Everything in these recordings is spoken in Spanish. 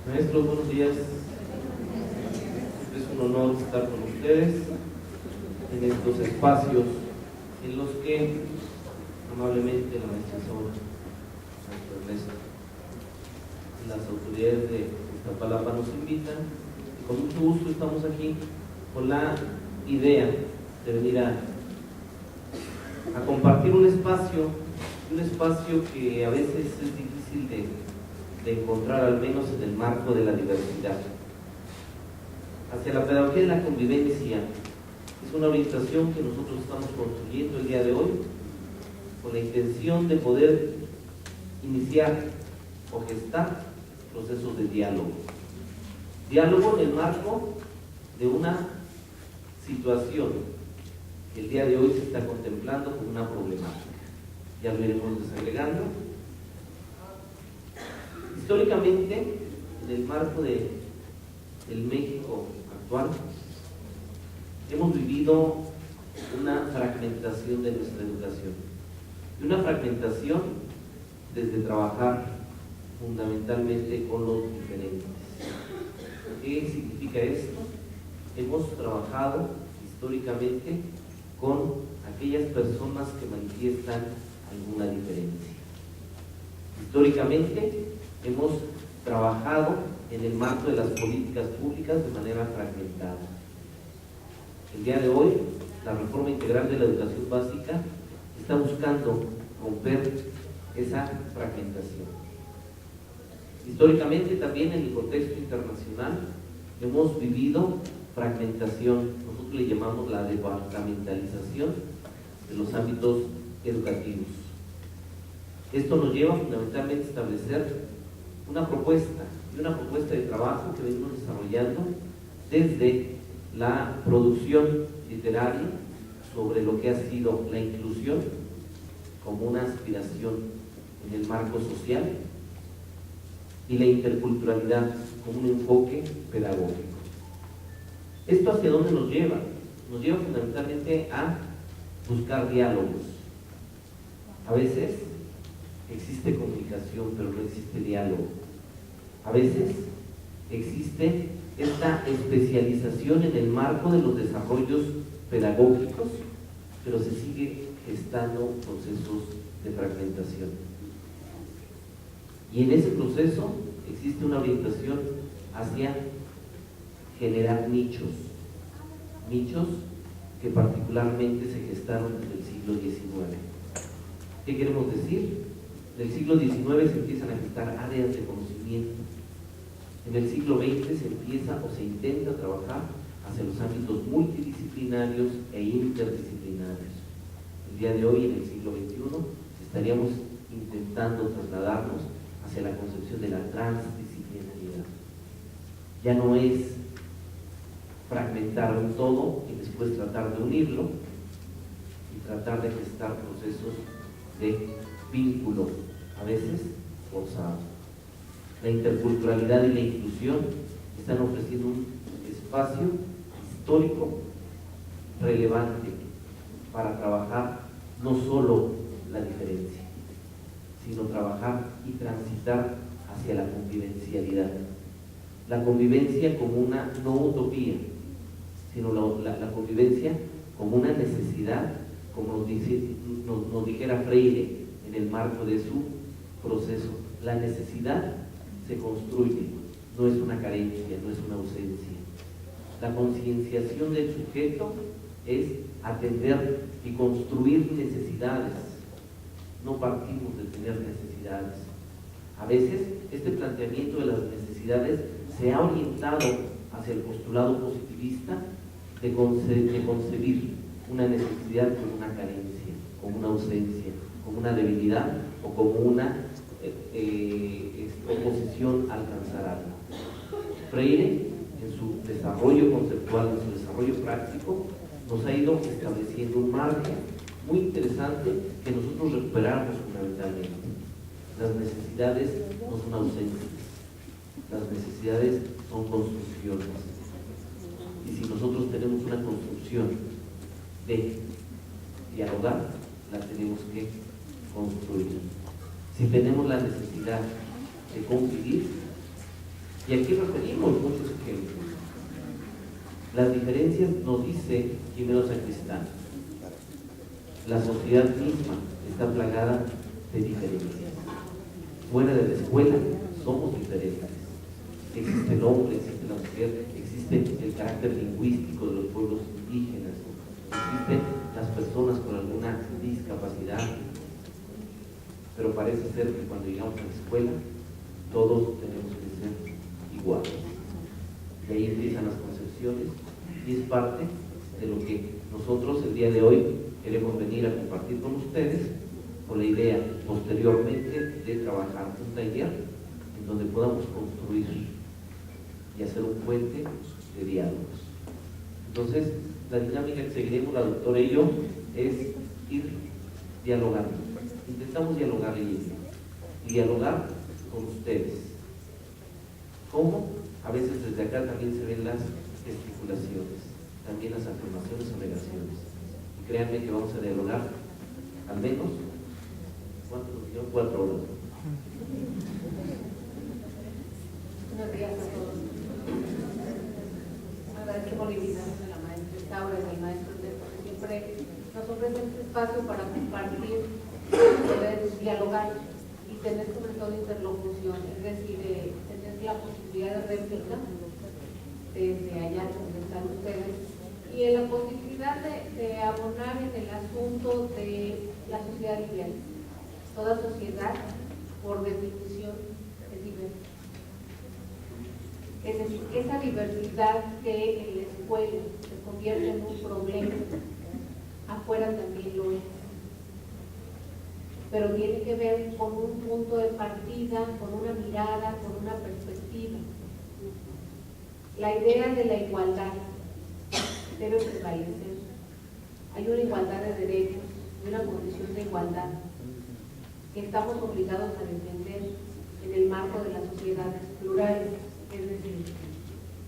Maestros, buenos días. Es un honor estar con ustedes en estos espacios en los que amablemente la maestra Sora, maestro Ernesto, las autoridades de Iztapalapa nos invitan y con mucho gusto estamos aquí con la idea de venir a compartir un espacio que a veces es difícil de encontrar, al menos en el marco de la diversidad. Hacia la pedagogía de la convivencia es una orientación que nosotros estamos construyendo el día de hoy con la intención de poder iniciar o gestar procesos de diálogo. Diálogo en el marco de una situación que el día de hoy se está contemplando como una problemática. Ya lo iremos desagregando. Históricamente, en el marco del México actual, hemos vivido una fragmentación de nuestra educación. Y una fragmentación desde trabajar fundamentalmente con los diferentes. ¿Qué significa esto? Hemos trabajado históricamente con aquellas personas que manifiestan alguna diferencia. Históricamente hemos trabajado en el marco de las políticas públicas de manera fragmentada. El día de hoy, la reforma integral de la educación básica está buscando romper esa fragmentación. Históricamente también en el contexto internacional hemos vivido fragmentación, nosotros le llamamos la departamentalización de los ámbitos educativos. Esto nos lleva fundamentalmente a establecer una propuesta de trabajo que venimos desarrollando desde la producción literaria sobre lo que ha sido la inclusión como una aspiración en el marco social y la interculturalidad como un enfoque pedagógico. ¿Esto hacia dónde nos lleva? Nos lleva fundamentalmente a buscar diálogos. A veces existe comunicación, pero no existe diálogo. A veces existe esta especialización en el marco de los desarrollos pedagógicos, pero se sigue gestando procesos de fragmentación. Y en ese proceso existe una orientación hacia generar nichos que particularmente se gestaron desde el siglo XIX. ¿Qué queremos decir? En el siglo XIX se empiezan a gestar áreas de conocimiento. En el siglo XX se empieza o se intenta trabajar hacia los ámbitos multidisciplinarios e interdisciplinarios. El día de hoy, en el siglo XXI, estaríamos intentando trasladarnos hacia la concepción de la transdisciplinaridad. Ya no es fragmentar un todo y después tratar de unirlo y tratar de gestar procesos de vínculo, a veces forzado. La interculturalidad y la inclusión están ofreciendo un espacio histórico relevante para trabajar no solo la diferencia, sino trabajar y transitar hacia la convivencialidad. La convivencia como una no utopía, sino la convivencia como una necesidad, como nos dijera Freire en el marco de su proceso. La necesidad se construye, no es una carencia, no es una ausencia. La concienciación del sujeto es atender y construir necesidades. No partimos de tener necesidades. A veces este planteamiento de las necesidades se ha orientado hacia el postulado positivista de concebir una necesidad como una carencia, como una ausencia, como una debilidad o como una oposición a alcanzar algo. Freire, en su desarrollo conceptual, en su desarrollo práctico, nos ha ido estableciendo un margen muy interesante que nosotros recuperamos fundamentalmente. Las necesidades no son ausencias, las necesidades son construcciones. Y si nosotros tenemos una construcción de dialogar, la tenemos que construir. Si tenemos la necesidad de convivir, Y aquí referimos muchos ejemplos. Las diferencias nos dice Jimeno Sacristán. La sociedad misma está plagada de diferencias. Fuera de la escuela somos diferentes. Existe el hombre, existe la mujer, existe el carácter lingüístico de los pueblos indígenas, existen las personas con alguna discapacidad, pero parece ser que cuando llegamos a la escuela todos tenemos que ser iguales. De ahí empiezan las concepciones y es parte de lo que nosotros el día de hoy queremos venir a compartir con ustedes, con la idea posteriormente de trabajar un taller en donde podamos construir y hacer un puente de diálogos. Entonces, la dinámica que seguiremos la doctora y yo es ir dialogando. Intentamos dialogar y dialogar con ustedes. ¿Cómo? A veces desde acá también se ven las gesticulaciones, también las afirmaciones o negaciones. Y créanme que vamos a dialogar al menos, ¿cuánto nos dio? 4 horas. Buenos días a todos. Agradezco la invitación de la maestra Isaura y del maestro Ernesto, que siempre nos ofrece este espacio para compartir, poder dialogar y tener sobre todo interlocución, es decir, tener la posibilidad de réplica desde allá donde están ustedes y en la posibilidad de abonar en el asunto de la sociedad ideal. Toda sociedad, por definición, es diversa. Es decir, esa diversidad que en la escuela se convierte en un problema, afuera también lo es. Pero tiene que ver con un punto de partida, con una mirada, con una perspectiva. La idea de la igualdad debe prevalecer. Hay una igualdad de derechos y una condición de igualdad que estamos obligados a defender en el marco de las sociedades plurales. Es decir,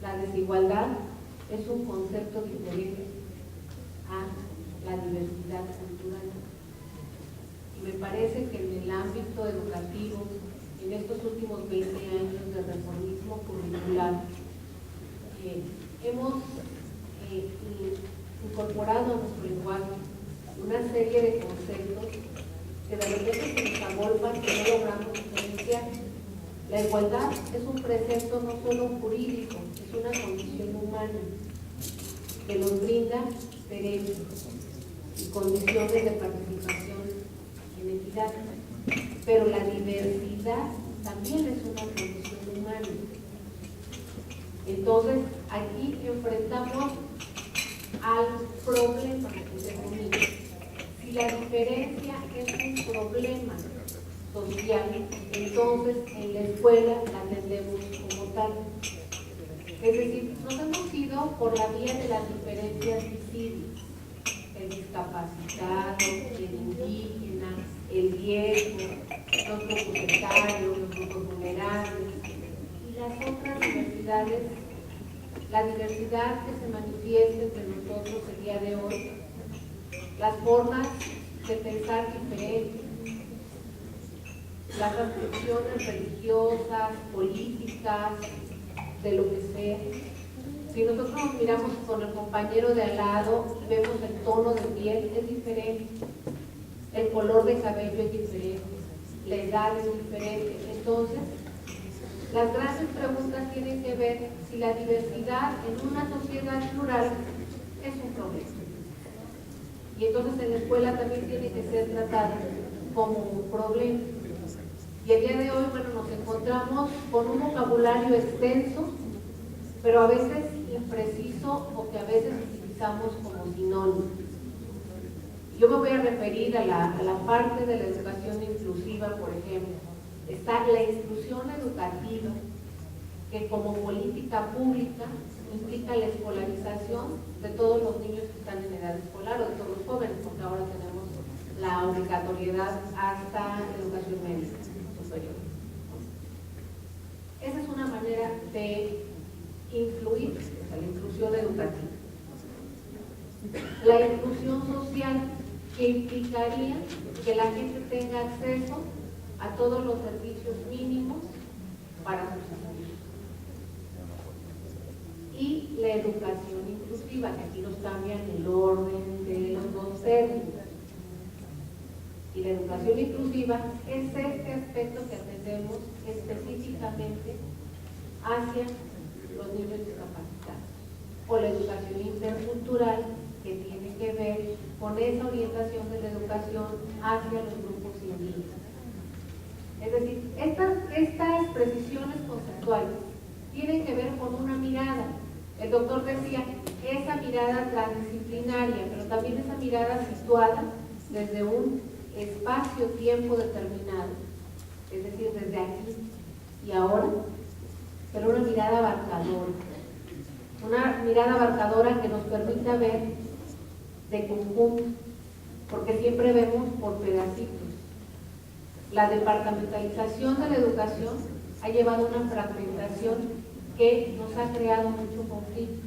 la desigualdad es un concepto diferente a la diversidad cultural. Y me parece que en el ámbito educativo, en estos últimos 20 años de reformismo curricular, hemos incorporado a nuestro lenguaje una serie de conceptos que de repente se nos agolpan y no logramos diferenciar. La igualdad es un precepto no solo jurídico, es una condición humana que nos brinda derechos y condiciones de participación en equidad. Pero la diversidad también es una condición humana. Entonces, aquí enfrentamos al problema, entre comillas. Si la diferencia es un problema social, entonces en la escuela la atendemos como tal. Es decir, nos hemos ido por la vía de las diferencias visibles: el discapacitado, el indígena, el viejo, los grupos etarios, los grupos vulnerables y las otras diversidades, la diversidad que se manifiesta entre nosotros el día de hoy, las formas de pensar diferentes, las reflexiones religiosas, políticas, de lo que sea. Si nosotros nos miramos con el compañero de al lado y vemos el tono de piel, es diferente, el color de cabello es diferente, la edad es diferente. Entonces, las grandes preguntas tienen que ver si la diversidad en una sociedad plural es un problema. Y entonces en la escuela también tiene que ser tratada como un problema. Y el día de hoy, bueno, nos encontramos con un vocabulario extenso, pero a veces impreciso o que a veces utilizamos como sinónimo. Yo me voy a referir a la parte de la educación inclusiva, por ejemplo. Está la inclusión educativa, que como política pública implica la escolarización de todos los niños que están en edad escolar o de todos los jóvenes, porque ahora tenemos la obligatoriedad hasta la educación media superior. Esa es una manera de influir, la inclusión educativa. La inclusión social, que implicaría que la gente tenga acceso a todos los servicios mínimos para sus familias. educación inclusiva, que aquí nos cambian el orden de los dos términos. Y la educación inclusiva es este aspecto que atendemos específicamente hacia los niños discapacitados, o la educación intercultural, que tiene que ver con esa orientación de la educación hacia los grupos indígenas. Es decir, estas precisiones conceptuales tienen que ver con una mirada. El doctor decía, esa mirada transdisciplinaria, pero también esa mirada situada desde un espacio-tiempo determinado, es decir, desde aquí y ahora, pero una mirada abarcadora que nos permita ver de conjunto, porque siempre vemos por pedacitos. La departamentalización de la educación ha llevado a una fragmentación que nos ha creado mucho conflicto,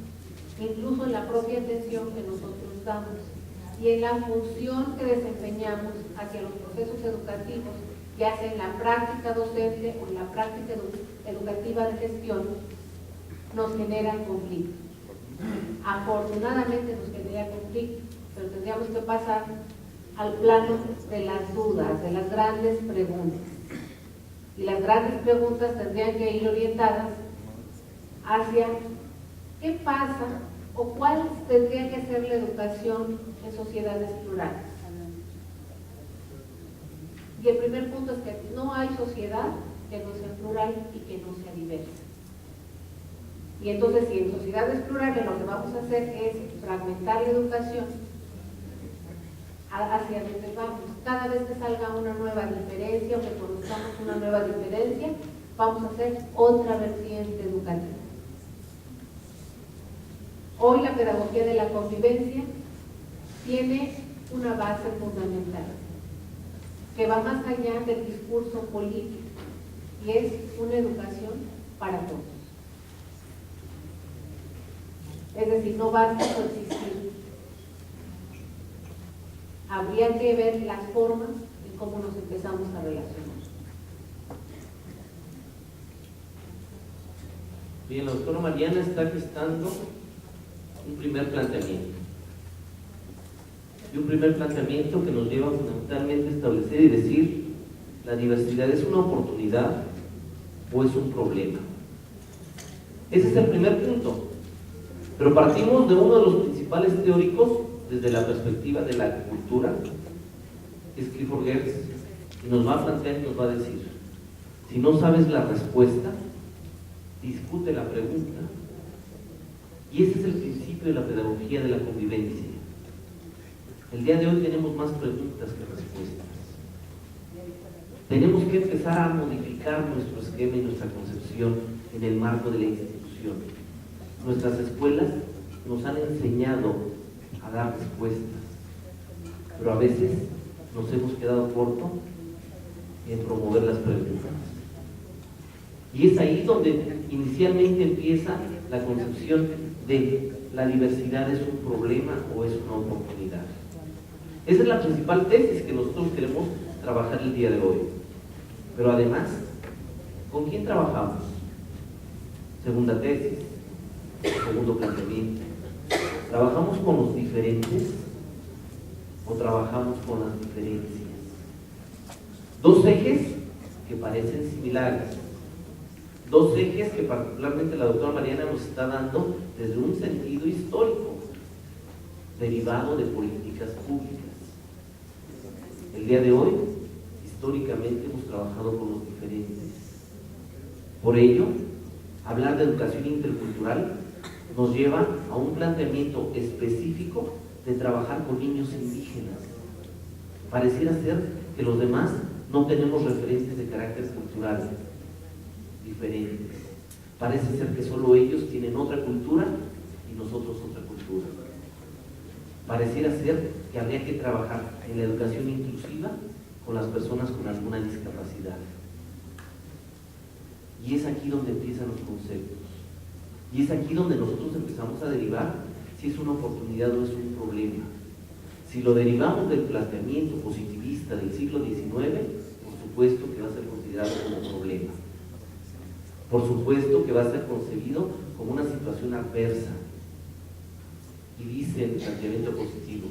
incluso en la propia atención que nosotros damos y en la función que desempeñamos hacia los procesos educativos, ya sea en la práctica docente o en la práctica educativa de gestión, nos generan conflicto. Afortunadamente nos genera conflicto, pero tendríamos que pasar al plano de las dudas, de las grandes preguntas. Y las grandes preguntas tendrían que ir orientadas hacia qué pasa o cuál tendría que ser la educación en sociedades plurales. Y el primer punto es que no hay sociedad que no sea plural y que no sea diversa. Y entonces, si en sociedades plurales lo que vamos a hacer es fragmentar la educación, hacia donde vamos, cada vez que salga una nueva diferencia o que conozcamos una nueva diferencia, vamos a hacer otra vertiente educativa. Hoy la pedagogía de la convivencia tiene una base fundamental que va más allá del discurso político y es una educación para todos. Es decir, no basta coexistir. Habría que ver las formas en cómo nos empezamos a relacionar. Bien, la doctora Mariana está gestando un primer planteamiento. Y un primer planteamiento que nos lleva fundamentalmente a establecer y decir, ¿la diversidad es una oportunidad o es un problema? Ese es el primer punto. Pero partimos de uno de los principales teóricos desde la perspectiva de la cultura, que es Clifford Geertz, y nos va a plantear y nos va a decir, si no sabes la respuesta, discute la pregunta. Y ese es el principio de la pedagogía de la convivencia. El día de hoy tenemos más preguntas que respuestas. Tenemos que empezar a modificar nuestro esquema y nuestra concepción en el marco de la institución. Nuestras escuelas nos han enseñado a dar respuestas, pero a veces nos hemos quedado cortos en promover las preguntas. Y es ahí donde inicialmente empieza la concepción de la diversidad es un problema o es una oportunidad. Esa es la principal tesis que nosotros queremos trabajar el día de hoy. Pero además, ¿con quién trabajamos? Segunda tesis, segundo planteamiento. ¿Trabajamos con los diferentes o trabajamos con las diferencias? Dos ejes que parecen similares. Dos ejes que particularmente la doctora Mariana nos está dando desde un sentido histórico, derivado de políticas públicas. El día de hoy, históricamente hemos trabajado con los diferentes. Por ello, hablar de educación intercultural nos lleva a un planteamiento específico de trabajar con niños indígenas. Pareciera ser que los demás no tenemos referentes de carácter cultural diferentes. Parece ser que solo ellos tienen otra cultura y nosotros otra cultura. Pareciera ser que habría que trabajar en la educación inclusiva con las personas con alguna discapacidad. Y es aquí donde empiezan los conceptos. Y es aquí donde nosotros empezamos a derivar si es una oportunidad o es un problema. Si lo derivamos del planteamiento positivista del siglo XIX, por supuesto que va a ser considerado como problema. Por supuesto que va a ser concebido como una situación adversa, y dice el planteamiento positivo,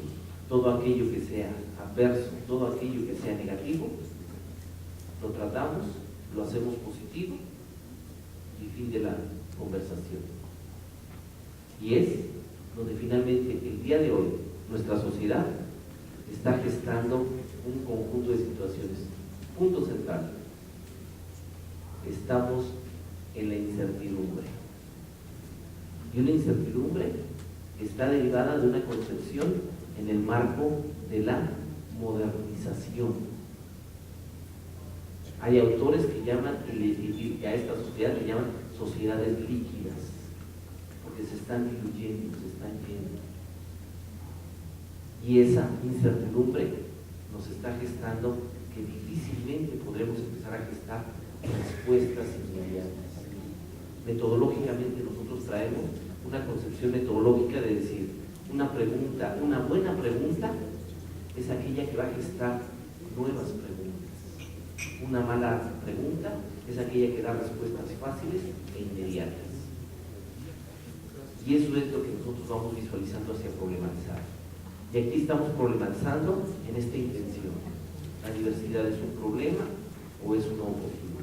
todo aquello que sea adverso, todo aquello que sea negativo, lo tratamos, lo hacemos positivo y fin de la conversación. Y es donde finalmente el día de hoy nuestra sociedad está gestando un conjunto de situaciones. Punto central: estamos en la incertidumbre. Y una incertidumbre que está derivada de una concepción en el marco de la modernización. Hay autores que llaman, y a esta sociedad le llaman sociedades líquidas, porque se están diluyendo, se están yendo. Y esa incertidumbre nos está gestando que difícilmente podremos empezar a gestar respuestas inmediatas. Metodológicamente nosotros traemos una concepción metodológica de decir, una buena pregunta es aquella que va a gestar nuevas preguntas. Una mala pregunta es aquella que da respuestas fáciles e inmediatas. Y eso es lo que nosotros vamos visualizando hacia problematizar. Y aquí estamos problematizando en esta intención. ¿La diversidad es un problema o es una oportunidad?